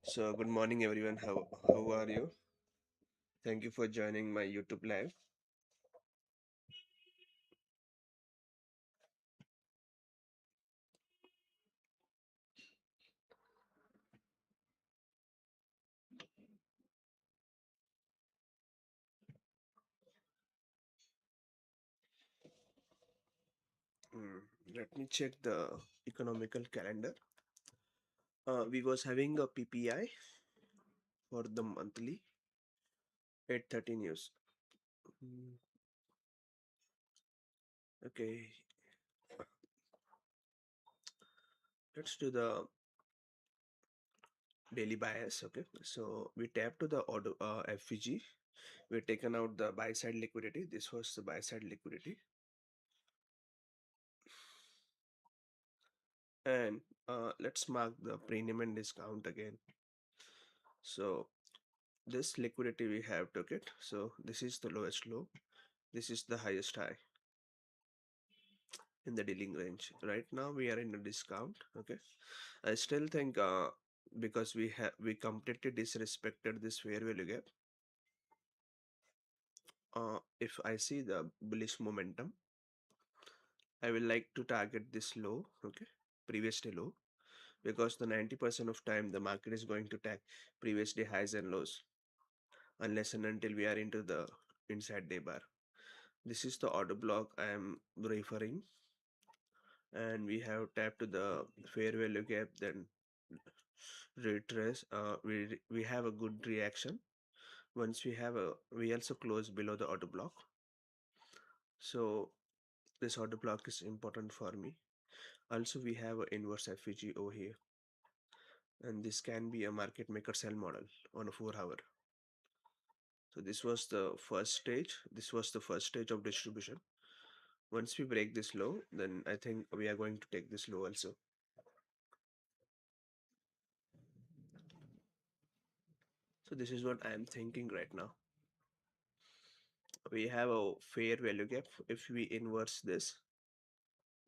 So good morning everyone. How are you? Thank you for joining my YouTube live. Mm, Let me check the economical calendar. We was having a PPI for the monthly 8:30 news. Mm, Okay, let's do the daily bias. Okay, so we tap to the order FVG. We taken out the buy side liquidity. This was the buy side liquidity, and let's mark the premium and discount again. So this liquidity we have took it. So this is the lowest low. This is the highest high in the dealing range. Right now we are in a discount. Okay, I still think because we completely disrespected this fair value gap. If I see the bullish momentum, I will like to target this low. Okay, previous day low, because the 90% of time the market is going to tag previous day highs and lows unless and until we are into the inside day bar. This is the order block I am referring, and we have tapped to the fair value gap, then retrace. We have a good reaction. Once we also close below the order block. So this order block is important for me. Also we have an inverse FVG over here, and this can be a market maker sell model on a 4 hour. So this was the first stage of distribution. Once we break this low, then I think we are going to take this low also. So this is what I am thinking right now. We have a fair value gap. If we inverse this,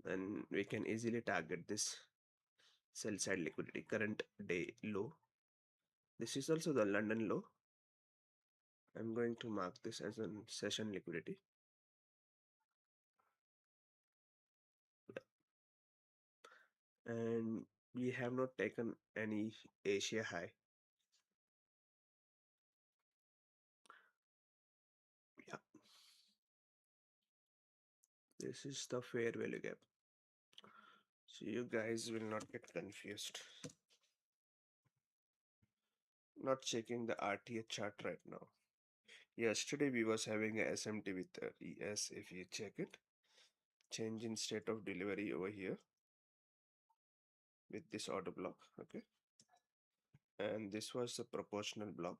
then we can easily target this sell side liquidity current day low. This is also the London low. I'm going to mark this as a session liquidity. And we have not taken any Asia high. Yeah, this is the fair value gap. So you guys will not get confused. Not checking the RTH chart right now. Yesterday we was having a SMT with the ES. If you check it, change in state of delivery over here with this order block. Okay, and this was the proportional block.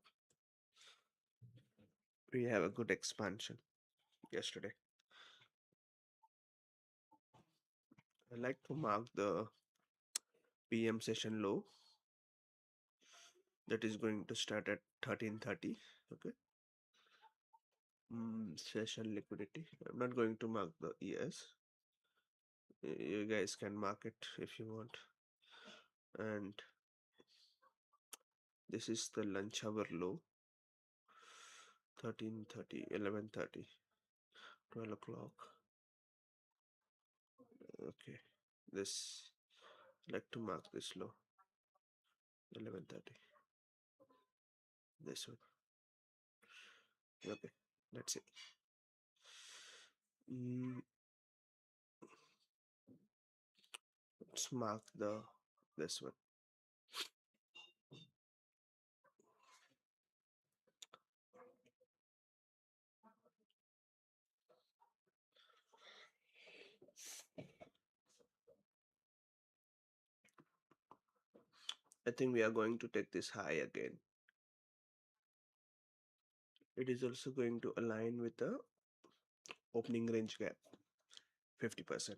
We have a good expansion yesterday. I like to mark the PM session low that is going to start at 13:30. Okay, session liquidity. I'm not going to mark the ES. You guys can mark it if you want. And this is the lunch hour low, 13:30, 11:30, 12 o'clock. Okay, this, like to mark this low, 11:30. This one. Okay, that's it. Mm, let's mark the this one. I think we are going to take this high again. It is also going to align with the opening range gap, 50%.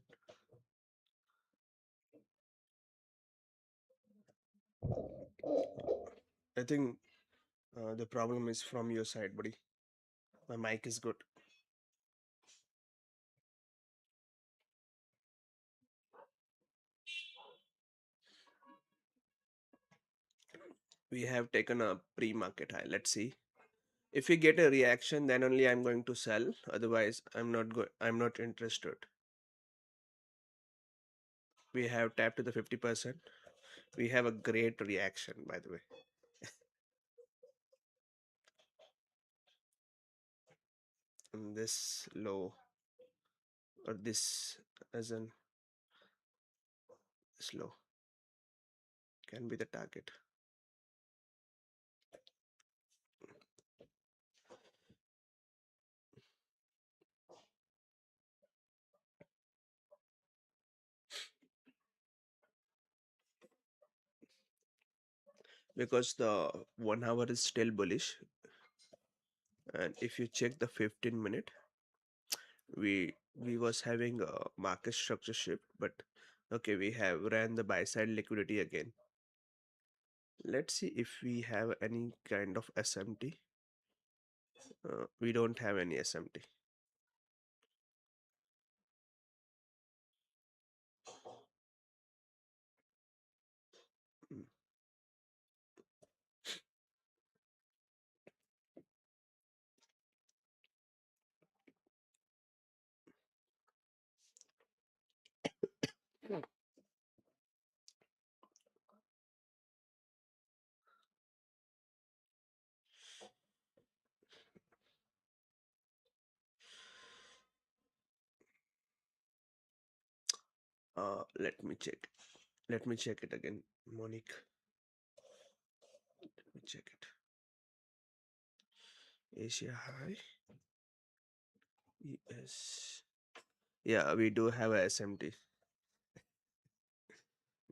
I think the problem is from your side, buddy. My mic is good. We have taken a pre-market high. Let's see. If we get a reaction, then only I'm going to sell. Otherwise, I'm not interested. We have tapped to the 50%. We have a great reaction, by the way. And this low, or this as in this low, can be the target. Because the 1 hour is still bullish, and if you check the 15 minute, we was having a market structure shift, but okay, we have ran the buy side liquidity again. Let's see if we have any kind of SMT. We don't have any SMT. Mm. Let me check. Let me check it again, Monique. Let me check it. Asia high. Yes. Yeah, we do have a SMT.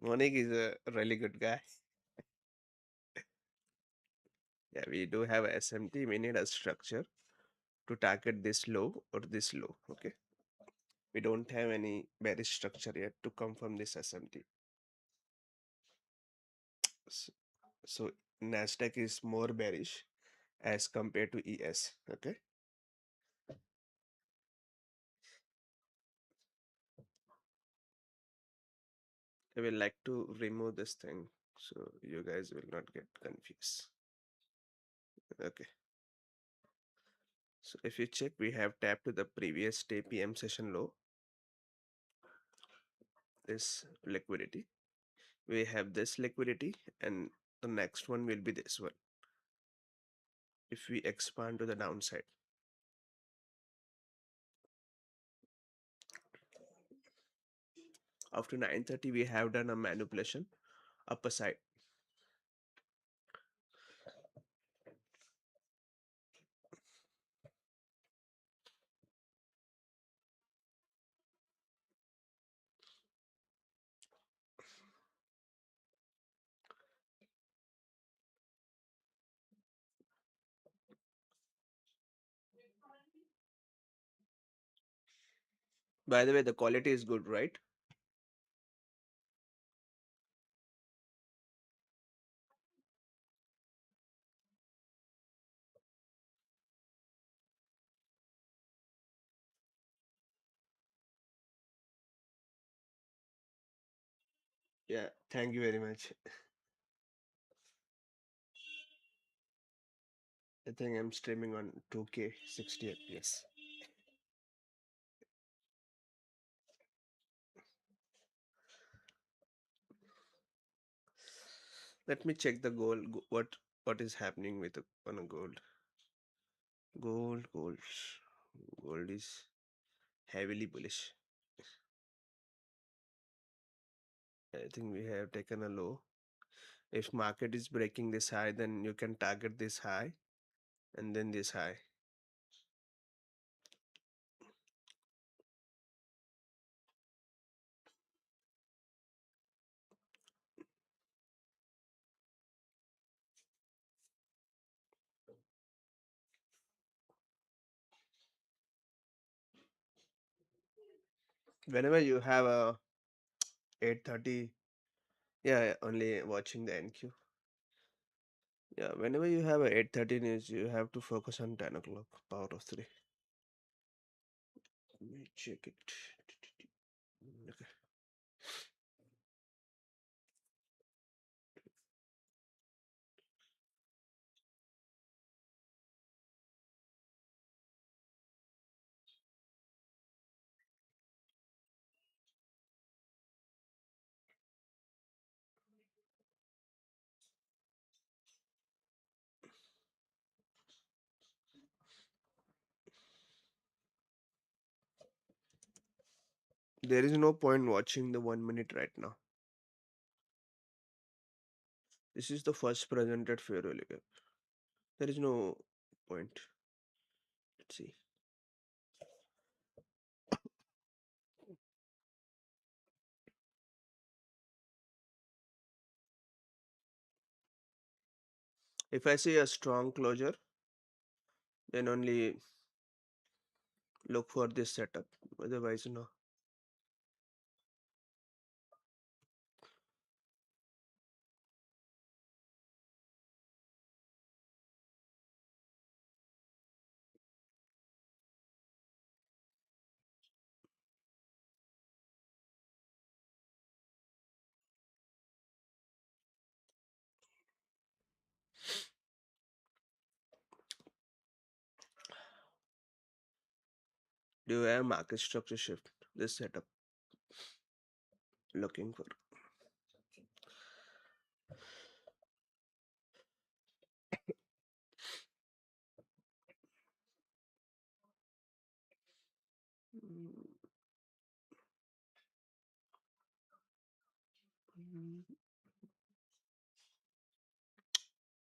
Monique is a really good guy. Yeah, we do have a SMT. We need a structure to target this low or this low. Okay. We don't have any bearish structure yet to confirm this SMT. So, so Nasdaq is more bearish as compared to ES. Okay. I will like to remove this thing so you guys will not get confused. Okay. So if you check, we have tapped to the previous day PM session low, this liquidity. We have this liquidity, and the next one will be this one. If we expand to the downside, after 9:30, we have done a manipulation upper side. By the way, the quality is good, right? Yeah, thank you very much. I think I'm streaming on 2K 60 FPS. Let me check the gold. What is happening with on a gold? Gold is heavily bullish. I think we have taken a low. If market is breaking this high, then you can target this high and then this high. Whenever you have a 8:30, yeah, only watching the NQ. Yeah, whenever you have a 8:30 news, you have to focus on 10 o'clock, power of 3. Let me check it. Okay. There is no point watching the 1 minute right now. This is the first presented fair value gap. There is no point. Let's see. If I see a strong closure, then only look for this setup. Otherwise, no. Do you have market structure shift? This setup. Looking for.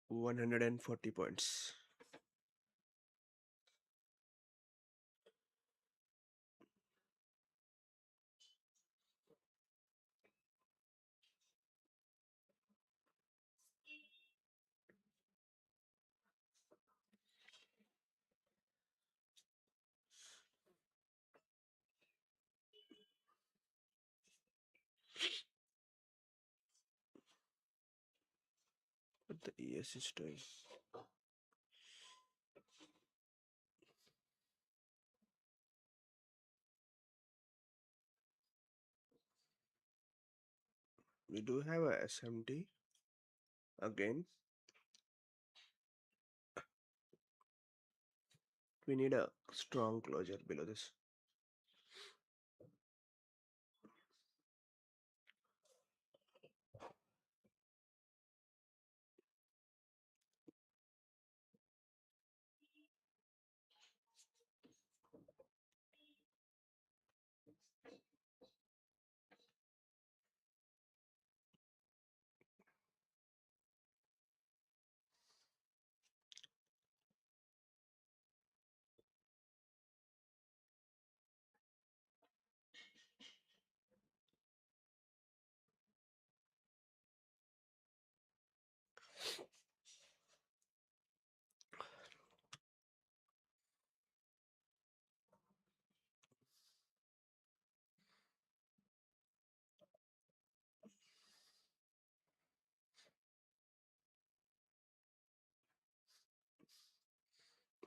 140 points. What the ES is doing. We do have a SMT again. We need a strong closure below this.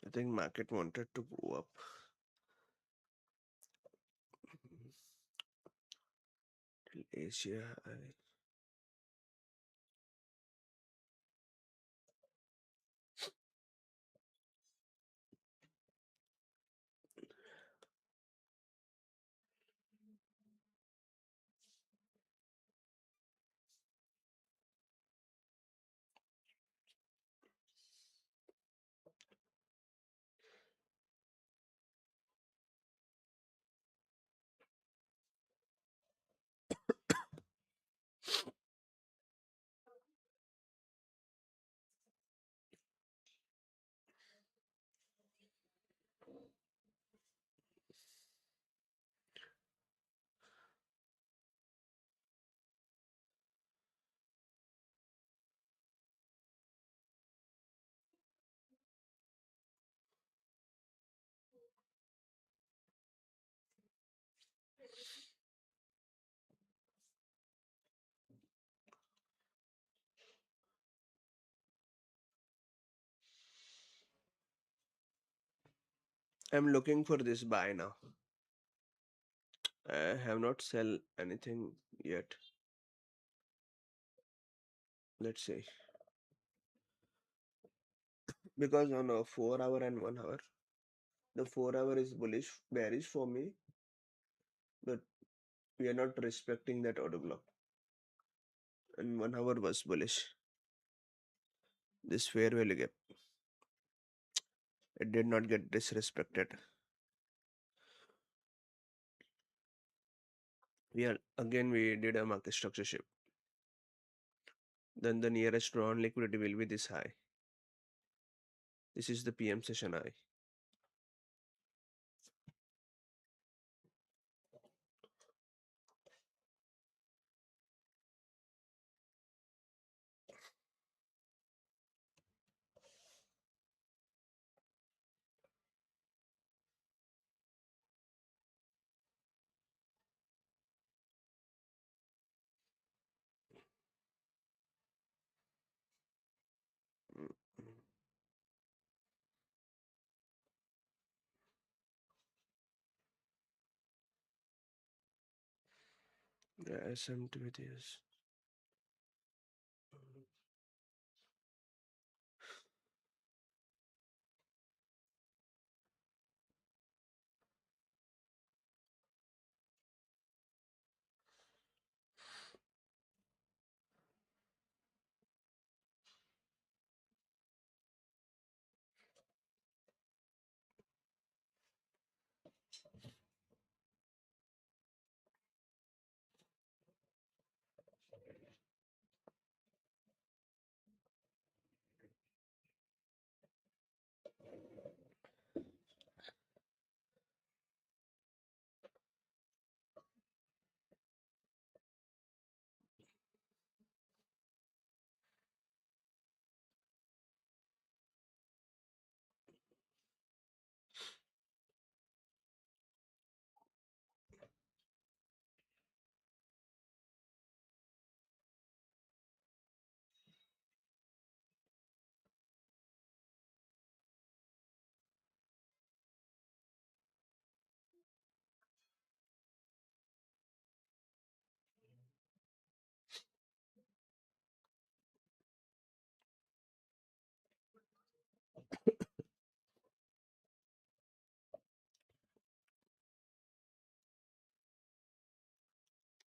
I think market wanted to go up. Till Asia. I'm looking for this buy now. I have not sell anything yet. Let's see. Because on a 4 hour and 1 hour, the 4 hour is bullish, bearish for me, but we are not respecting that order block. And 1 hour was bullish. This fair value gap. It did not get disrespected. We did a market structure shift. Then the nearest drawn liquidity will be this high. This is the PM session high. Mm, Yeah, SMT with yes.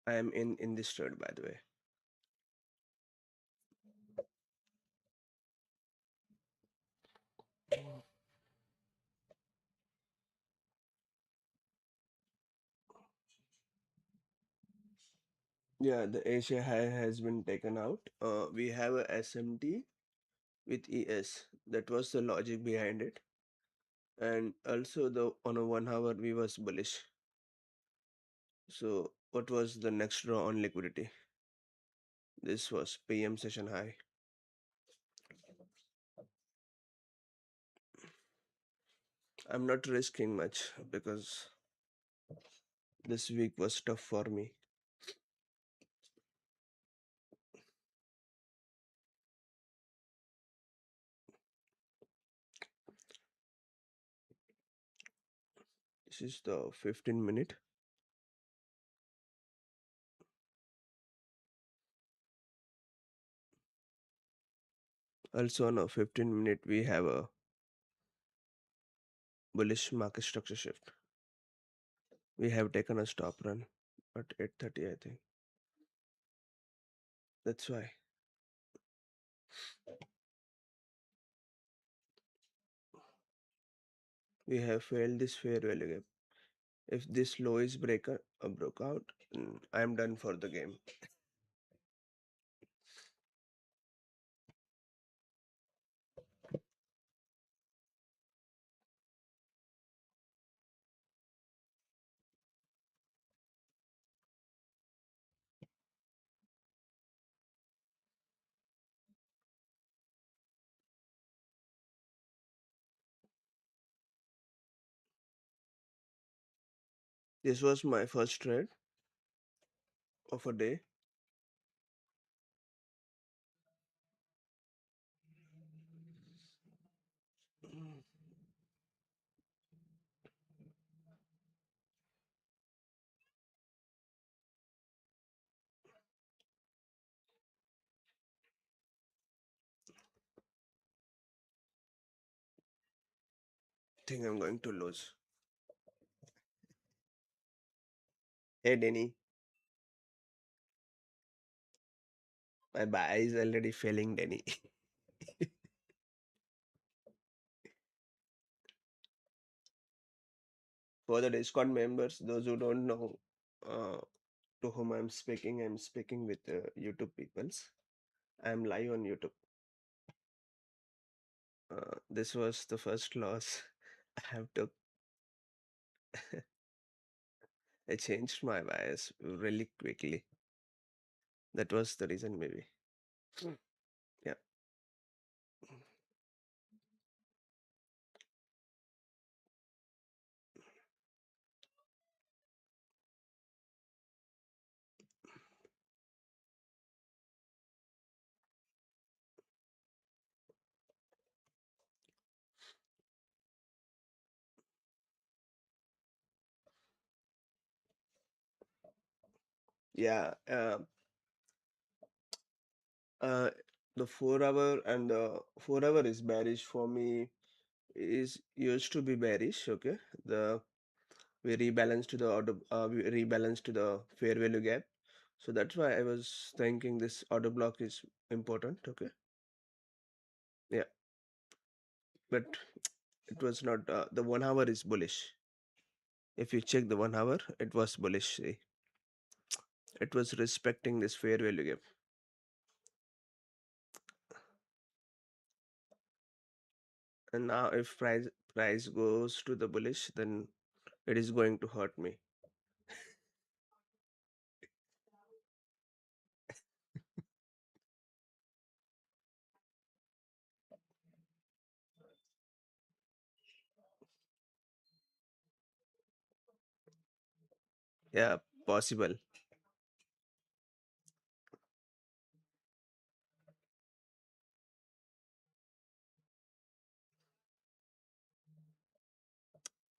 I am in this trade, by the way. Yeah, the Asia high has been taken out. We have a SMT with ES. That was the logic behind it. And also the on a 1 hour we was bullish. So what was the next draw on liquidity? This was PM session high. I'm not risking much because this week was tough for me. This is the 15 minute. Also on a 15 minute we have a bullish market structure shift. We have taken a stop run at 8:30, I think. That's why we have failed this fair value gap. If this low is broke out, I am done for the game. This was my first trade of a day. Think I'm going to lose. Hey Denny, my buy is already failing, Denny. For the Discord members, those who don't know, uh, to whom I'm speaking with YouTube peoples. I'm live on YouTube. This was the first loss I have took. I changed my bias really quickly. That was the reason, maybe. Mm. Yeah, yeah. Uh, the 4 hour and the 4 hour is bearish for me. Is used to be bearish. Okay, the we rebalance to the we rebalance to the fair value gap. So that's why I was thinking this order block is important. Okay, yeah, but it was not. The 1 hour is bullish. If you check the 1 hour, it was bullish. See, it was respecting this fair value gap. And now, if price goes to the bullish, then it is going to hurt me. Yeah, possible.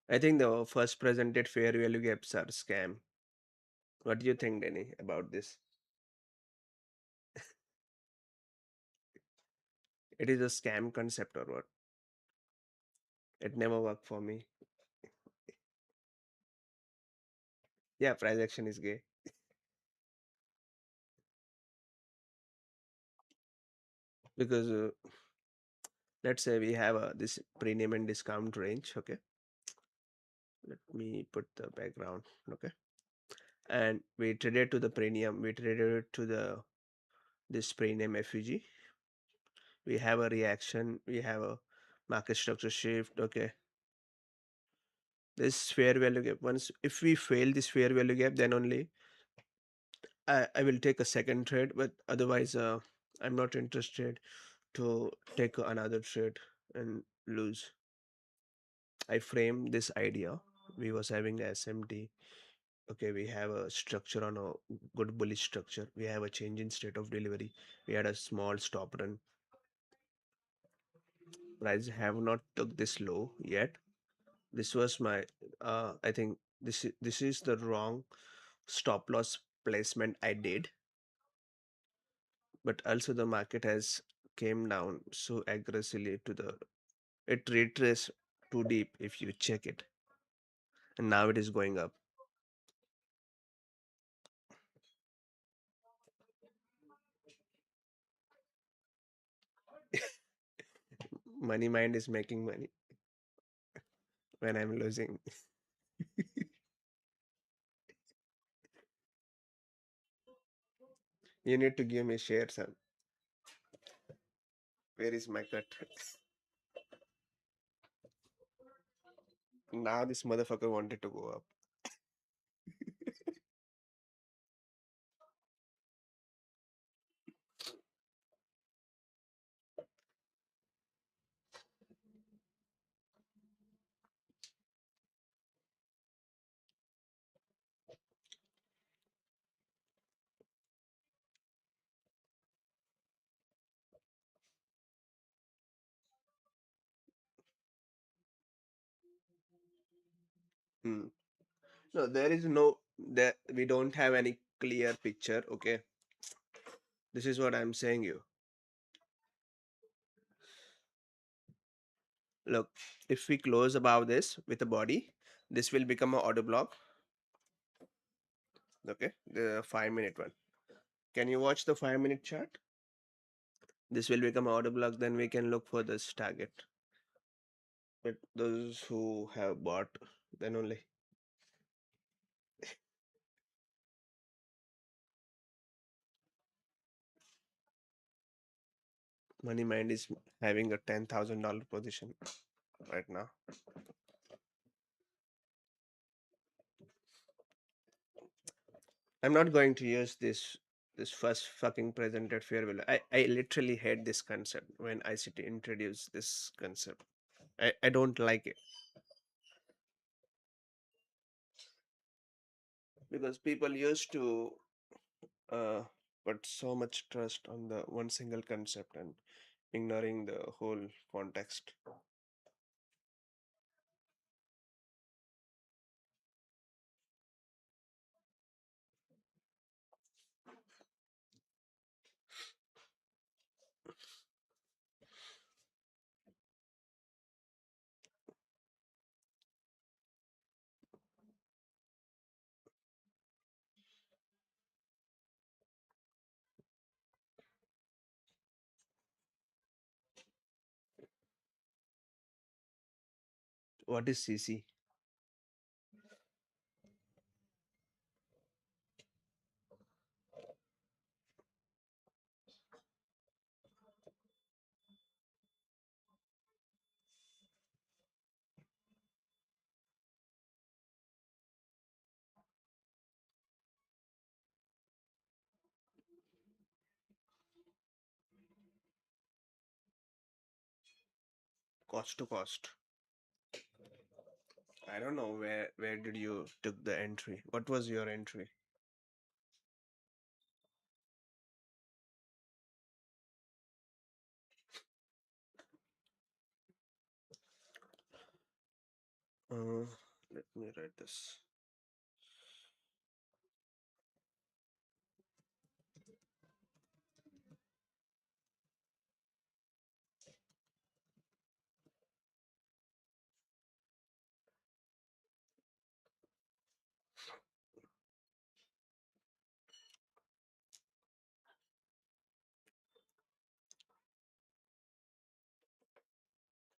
I think the first presented fair value gaps are scam. What do you think, Danny, about this? It is a scam concept or what? It never worked for me. Yeah, price action is gay because let's say we have this premium and discount range. Okay, let me put the background. Okay, and we traded to the premium. We traded to the this premium FUG. We have a reaction. We have a market structure shift. Okay, this fair value gap. Once if we fail this fair value gap, then only I will take a second trade. But otherwise, I'm not interested to take another trade and lose. I framed this idea. We was having a SMT. Okay, we have a structure on a good bullish structure. We have a change in state of delivery. We had a small stop run. Price have not took this low yet. This was my I think this is the wrong stop loss placement I did. But also the market has came down so aggressively to the it retraced too deep if you check it, and now it is going up. Money mind is making money when I'm losing. You need to give me shares, son. Where is my cut? Now this motherfucker wanted to go up. Hmm. No, there is no there we don't have any clear picture. Okay, this is what I'm saying you. Look, if we close above this with a body, this will become a order block. Okay, the 5 minute one. Can you watch the 5 minute chart? This will become order block. Then we can look for this target. But those who have bought, then only. Money Mind is having a $10,000 position right now. I'm not going to use this first fucking presented fair value. I literally hate this concept when ICT introduced this concept. I don't like it because people used to uh, put so much trust on the one single concept and ignoring the whole context. What is CC? Cost to cost. I don't know where did you took the entry. What was your entry? Uh, Let me write this.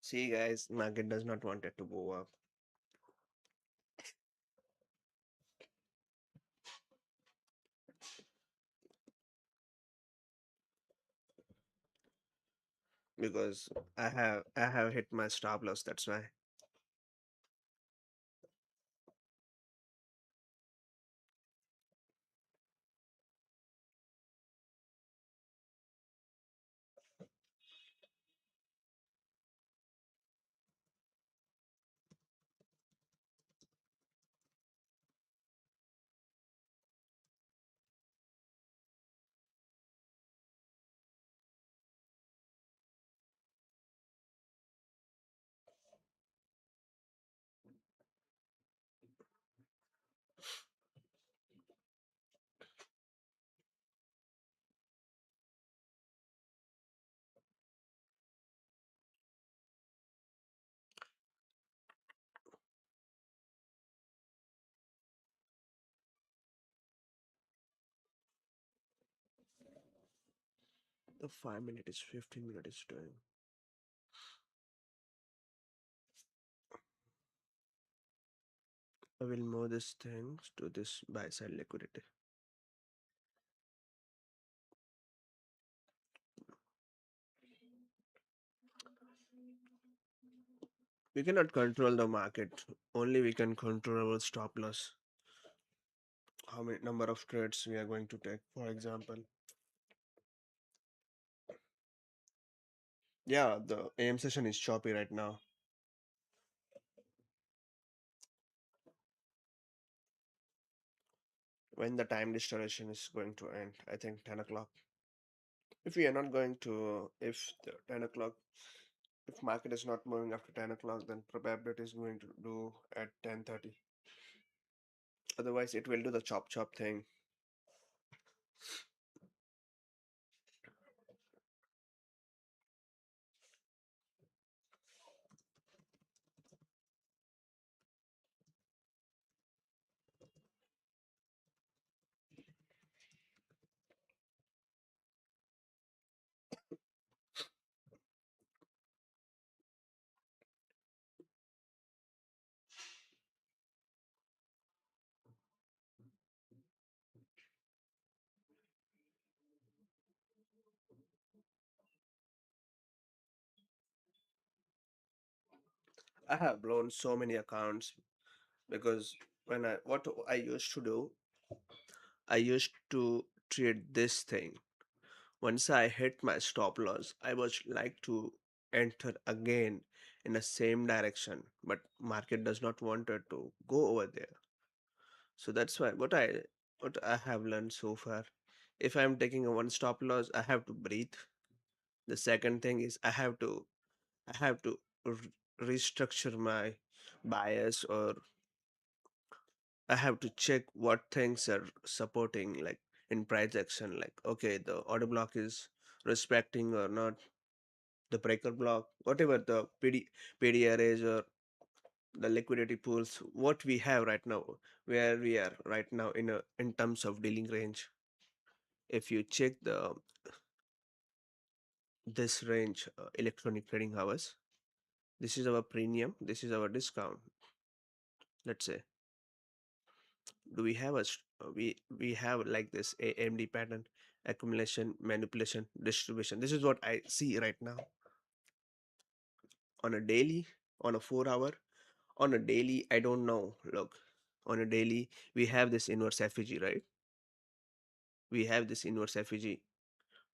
See, guys, market does not want it to go up because I have hit my stop loss. That's why. The 5 minute is 15 minute is doing. I will move this things to this buy side liquidity. We cannot control the market. Only we can control our stop loss. How many number of trades we are going to take, for example. Yeah, the AM session is choppy right now. When the time distribution is going to end, I think 10 o'clock. If we are not going to, if the 10 o'clock, if market is not moving after 10 o'clock, then probability is going to do at 10:30. Otherwise, it will do the chop chop thing. I have blown so many accounts because what I used to do, I used to treat this thing. Once I hit my stop loss, I was like to enter again in the same direction, but market does not want it to go over there. So that's why what I have learned so far. If I'm taking a one stop loss, I have to breathe. The second thing is I have to restructure my bias, or I have to check what things are supporting, like in price action, like okay, the order block is respecting or not, the breaker block, whatever the PDR is, or the liquidity pools, what we have right now, where we are right now in terms of dealing range. If you check the this range, electronic trading hours, this is our premium, this is our discount. Let's say, do we have we have like this AMD pattern: accumulation, manipulation, distribution. This is what I see right now on a daily, on a 4 hour, on a daily. I don't know. Look, on a daily, we have this inverse FEG, right? We have this inverse FEG,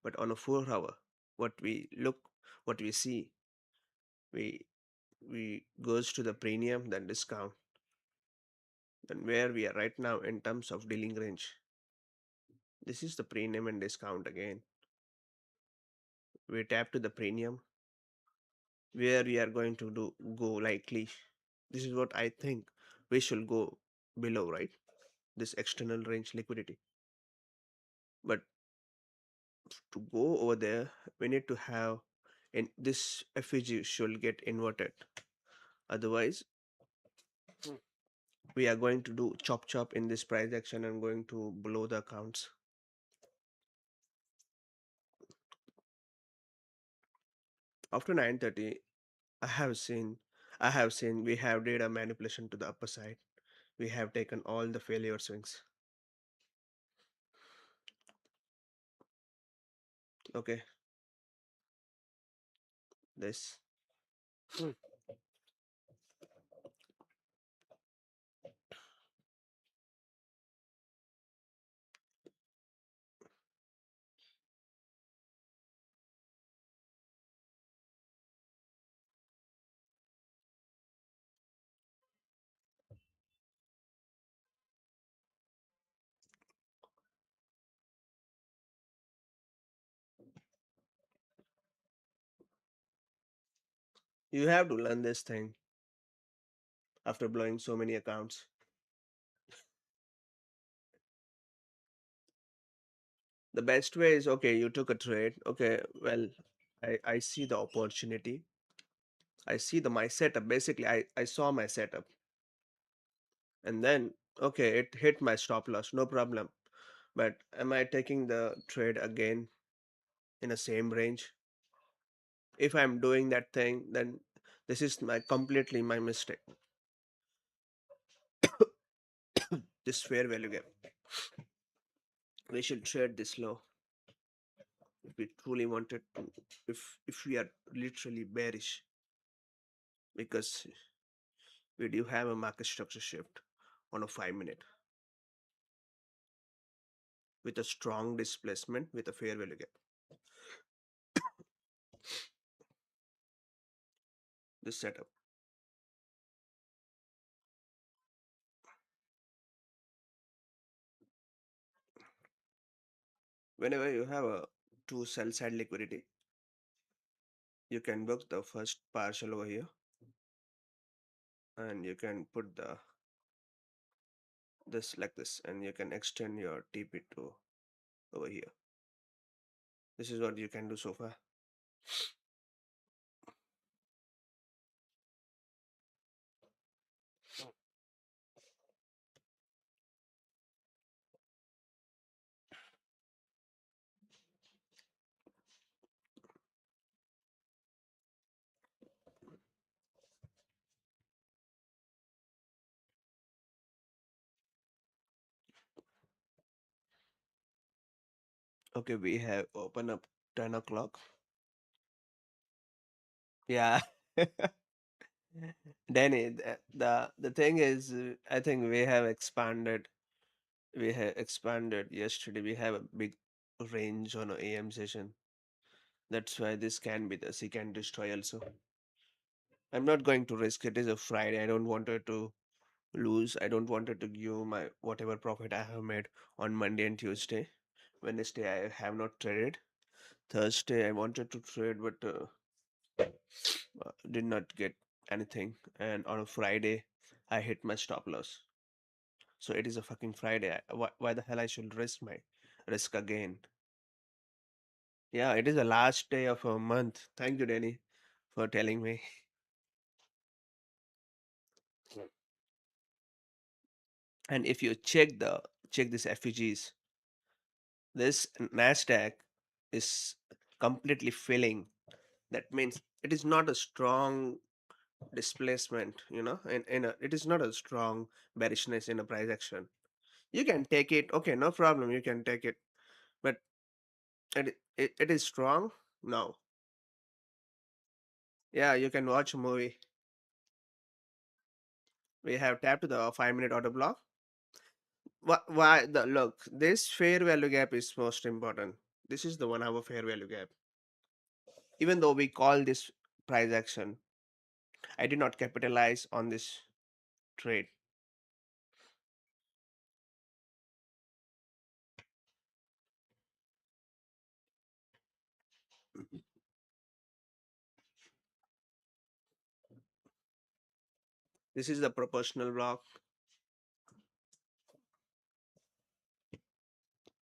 but on a 4 hour, what we look, what we see, we we goes to the premium, then discount, then where we are right now in terms of dealing range. This is the premium and discount again. We tap to the premium, where we are going to do go likely. This is what I think we should go below, right? This external range liquidity. But to go over there, we need to have, and this FEG should get inverted. Otherwise, we are going to do chop chop in this price action and going to blow the accounts. After 9:30, I have seen I have seen we have data manipulation to the upper side. We have taken all the failure swings. Okay, this. You have to learn this thing after blowing so many accounts. The best way is, okay, you took a trade. Okay, well, I see the opportunity. I see my setup. Basically, I saw my setup, and then okay, it hit my stop loss, no problem. But am I taking the trade again in the same range? If I'm doing that thing, then this is my completely my mistake. This fair value gap. We should trade this low if we truly wanted to. If we are literally bearish, because we do have a market structure shift on a 5 minute with a strong displacement with a fair value gap. This setup. Whenever you have a two sell side liquidity, you can book the first partial over here, and you can put the this like this, and you can extend your TP to over here. This is what you can do so far. Okay, we have open up 10 o'clock. Yeah. Danny, the thing is, I think we have expanded. We have expanded yesterday. We have a big range on a AM session. That's why this can be the seek and destroy also. I'm not going to risk. It is a Friday. I don't want it to lose. I don't want it to give my whatever profit I have made on Monday and Tuesday. Wednesday I have not traded. Thursday I wanted to trade, but did not get anything. And on a Friday, I hit my stop loss. So it is a fucking Friday. Why the hell I should risk again? Yeah, it is the last day of a month. Thank you, Danny, for telling me. And if you check this FUGs, this Nasdaq is completely filling. That means it is not a strong displacement, it is not a strong bearishness in a price action. You can take it, okay, no problem, you can take it, but it is strong. No. Yeah, you can watch a movie. We have tapped the 5 minute order block. Why the look, this fair value gap is most important. This is the 1 hour fair value gap. Even though we call this price action, I did not capitalize on this trade. This is the proportional block,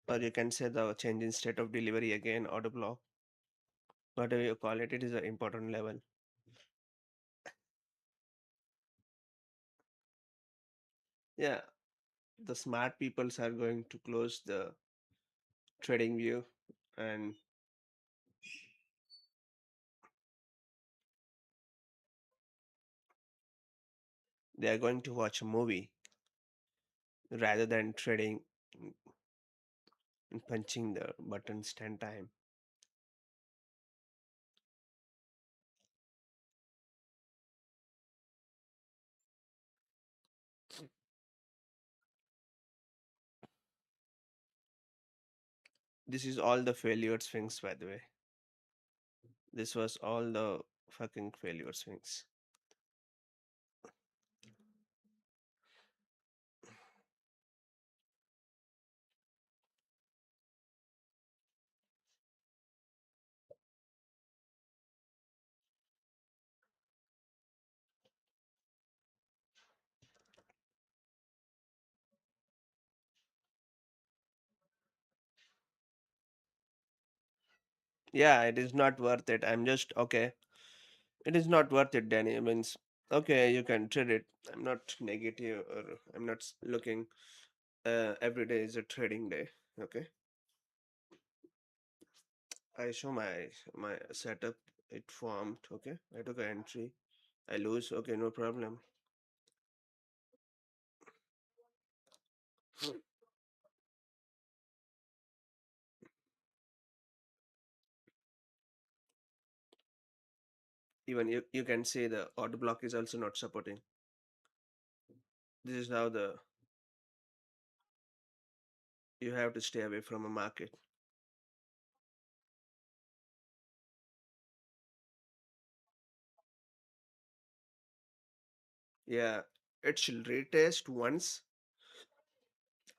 or you can say the change in state of delivery again, order block, whatever you call it. It is an important level. Yeah, the smart peoples are going to close the trading view, and they are going to watch a movie rather than trading and punching the buttons 10 times. This is all the failure swings, by the way. This was all the fucking failure swings. Yeah, it is not worth it. I'm just okay. It is not worth it, Danny. It means okay, you can trade it. I'm not negative, or I'm not looking. Every day is a trading day. Okay, I show my setup. It formed. Okay, I took an entry. I lose. Okay, no problem. Even you can see the order block is also not supporting. This is how the you have to stay away from a market. Yeah, it should retest once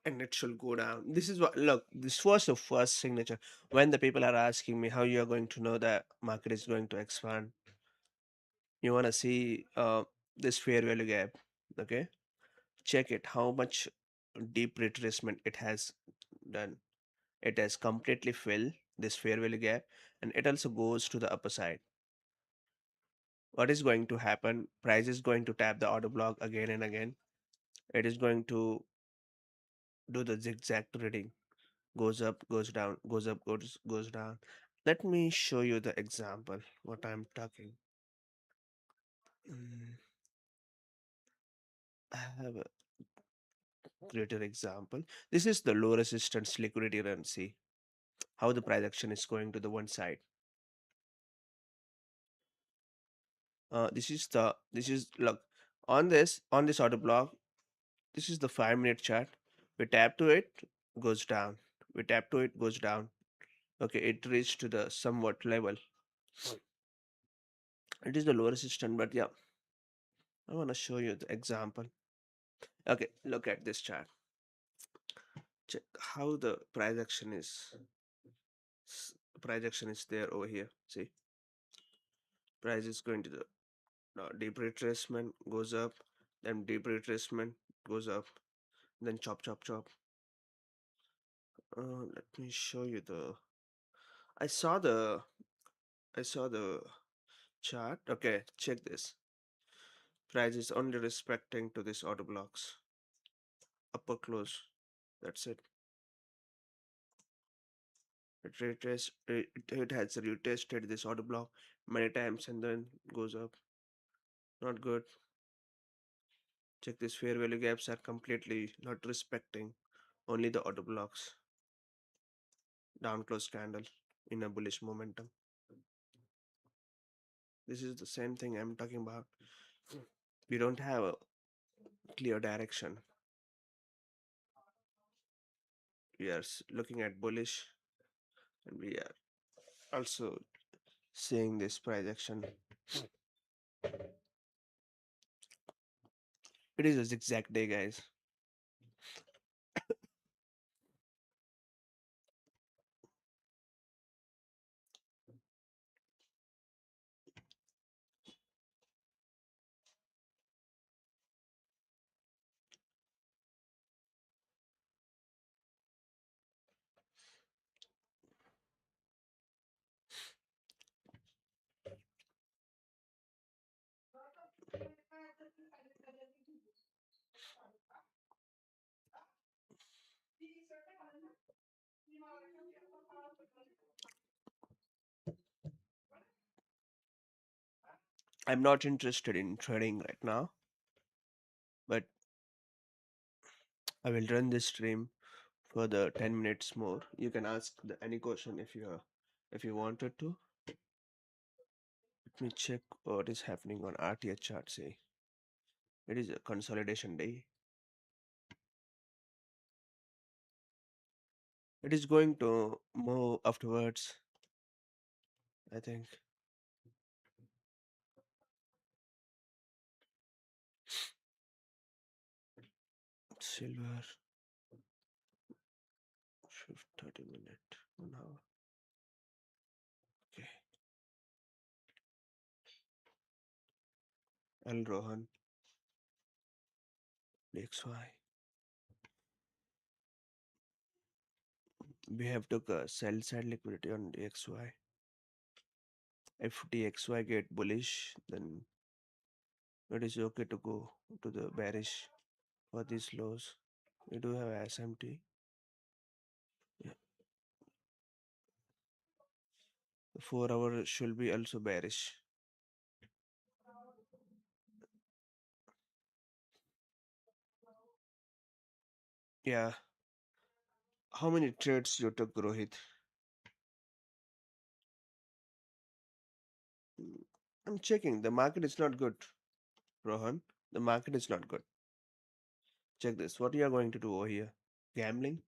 and it should go down. This is what, look, this was the first signature. When the people are asking me how you are going to know that market is going to expand, you want to see this fair value gap. Okay, check it. How much deep retracement it has done. It has completely filled this fair value gap, and it also goes to the upper side. What is going to happen? Price is going to tap the order block again and again. It is going to do the zigzag trading. Goes up, goes down, goes up, goes down. Let me show you the example what I'm talking. Mm, I have a greater example. This is the low resistance liquidity run. See how the price action is going to the one side. This is look on this auto block. This is the 5 minute chart. We tap to it, goes down. We tap to it, goes down. Okay, it reached to the somewhat level. It is the lower resistance, but yeah, I want to show you the example. Okay, look at this chart. Check how the price action is. Price action is there over here. See, price is going to the deep retracement, goes up, then deep retracement, goes up, then chop, chop, chop. Let me show you the. I saw the. I saw the chart. Okay, check this. Price is only respecting to this auto blocks. Upper close. That's it. It has retested this auto block many times and then goes up. Not good. Check this fair value gaps are completely not respecting only the auto blocks. Down close candle in a bullish momentum. This is the same thing I'm talking about. We don't have a clear direction. We are looking at bullish and we are also seeing this price action. It is a zigzag day, guys. I'm not interested in trading right now, but I will run this stream for the 10 minutes more. You can ask any question if you wanted to. Let me check what is happening on RTH chart. Say it is a consolidation day. It is going to move afterwards. I think silver shift 30 minute 1 hour. Okay, L Rohan XY. We have took a sell side liquidity on the XY. If the XY get bullish, then it is okay to go to the bearish for these lows. We do have SMT. Yeah. The 4 hour should be also bearish. Yeah. How many trades you took, Rohit? Mm, I'm checking. The market is not good, Rohan. The market is not good. Check this. What you are going to do over here? Gambling?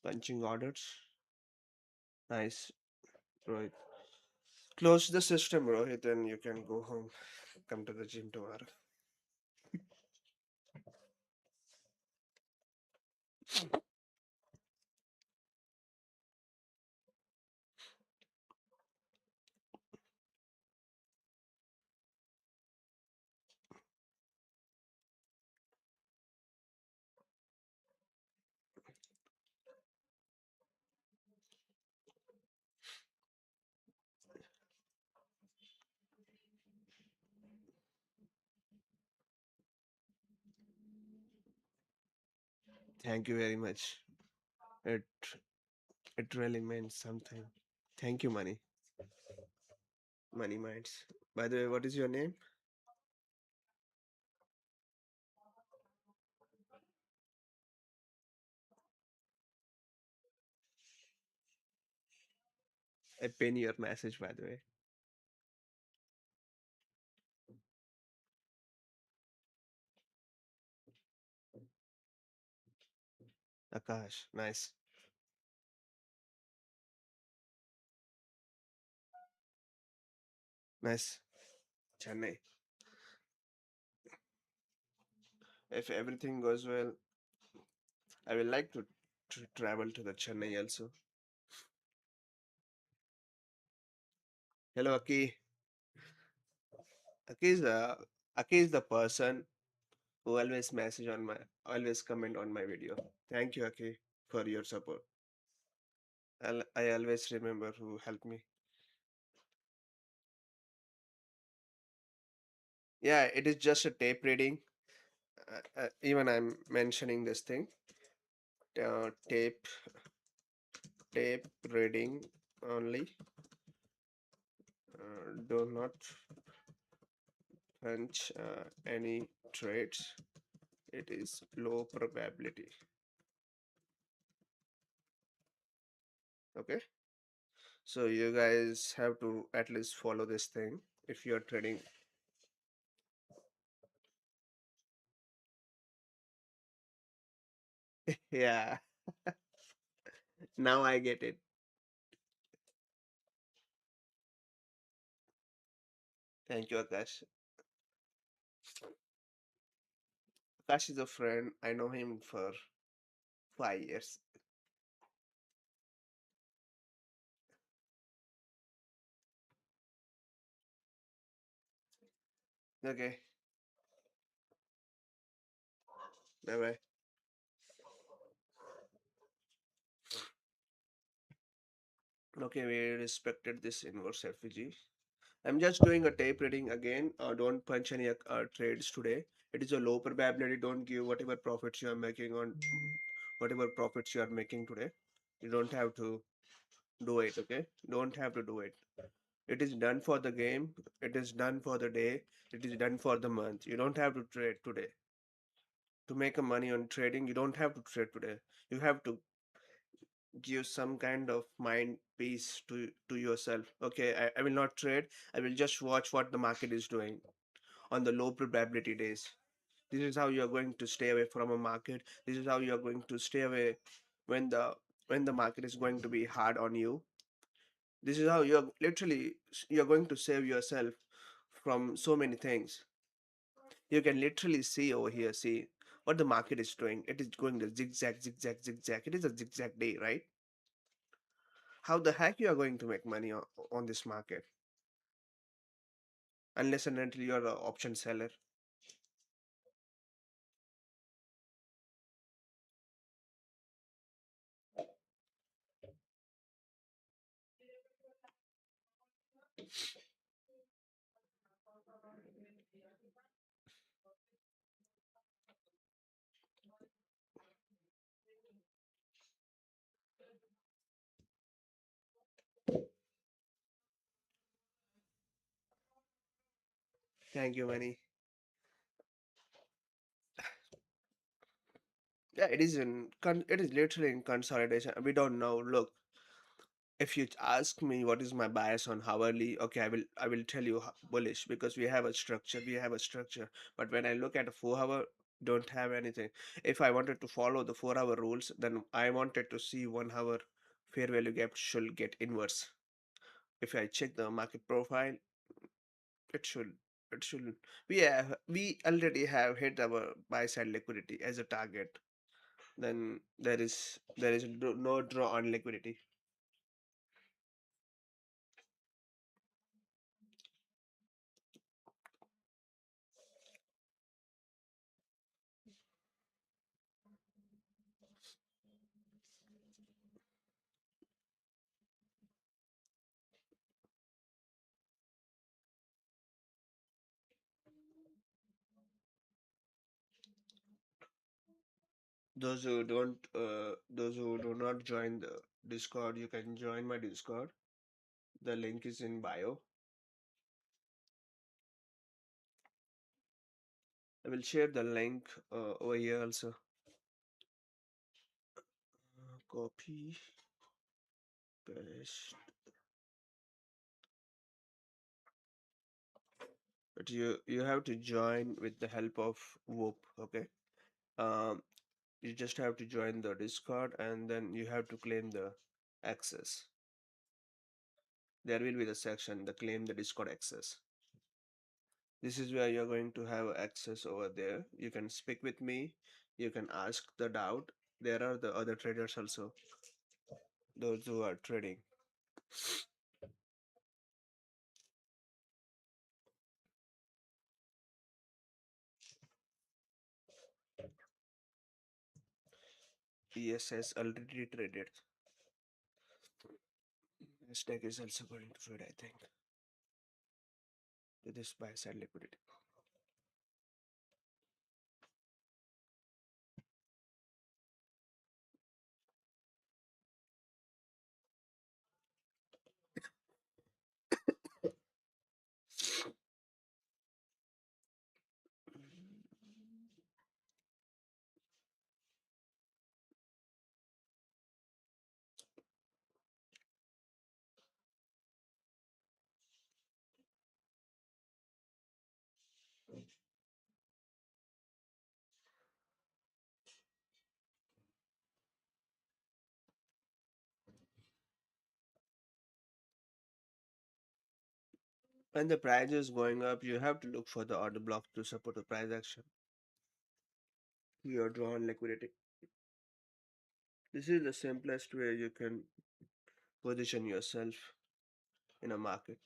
Punching orders? Nice, Rohit. Close the system, Rohit, and you can go home. Come to the gym tomorrow. Thank you very much. It it really means something. Thank you, Money. Money Minds. By the way, what is your name? I pin your message, by the way. Akash, nice, nice. Chennai. If everything goes well, I will like to travel to the Chennai also. Hello, Aki. Aki is Aki is the person who always message on my, always comment on my video. Thank you, Aki, for your support. I always remember who helped me. Yeah, it is just a tape reading. Even I'm mentioning this thing. Tape reading only. Do not punch any trades. It is low probability. Okay, so you guys have to at least follow this thing if you're trading. Yeah, now I get it. Thank you, Akash. Akash is a friend. I know him for 5 years. Okay, bye bye. Okay, we respected this inverse FVG. I'm just doing a tape reading again. Don't punch any trades today. It is a low probability. Don't give whatever profits you are making on whatever profits you are making today. You don't have to do it. Okay, don't have to do it. It is done for the game. It is done for the day. It is done for the month. You don't have to trade today. To make a money on trading, you don't have to trade today. You have to give some kind of mind peace to yourself. Okay, I will not trade. I will just watch what the market is doing on the low probability days. This is how you are going to stay away from a market. This is how you are going to stay away when the market is going to be hard on you. This is how you're literally you're going to save yourself from so many things. You can literally see over here, see what the market is doing. It is going to zigzag, zigzag, zigzag. It is a zigzag day, right? How the heck you are going to make money on this market unless and until you're an option seller? Thank you, money. Yeah, it is it is literally in consolidation. We don't know. Look, if you ask me what is my bias on hourly, okay, I will tell you bullish because we have a structure. We have a structure. But when I look at a 4 hour, don't have anything. If I wanted to follow the 4 hour rules, then I wanted to see 1 hour fair value gap should get inverse. If I check the market profile, it should it should we already have hit our buy side liquidity as a target. Then there is no draw on liquidity. Those who do not join the Discord, you can join my Discord. The link is in bio. I will share the link over here also. Copy, paste. But you have to join with the help of Whoop. Okay. Um, You just have to join the Discord and then you have to claim the access. There will be the section, the claim the Discord access. This is where you're going to have access over there. You can speak with me. You can ask the doubt. There are the other traders also, those who are trading. ESS already traded. Stack is also going to trade, I think, to this buy side liquidity. When the price is going up, you have to look for the order block to support the price action. Your drawn liquidity. This is the simplest way you can position yourself in a market.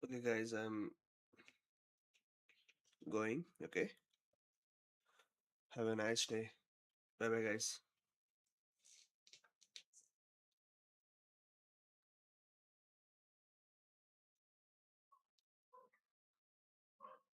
Okay, guys, I'm going. Okay, have a nice day. Bye bye, guys.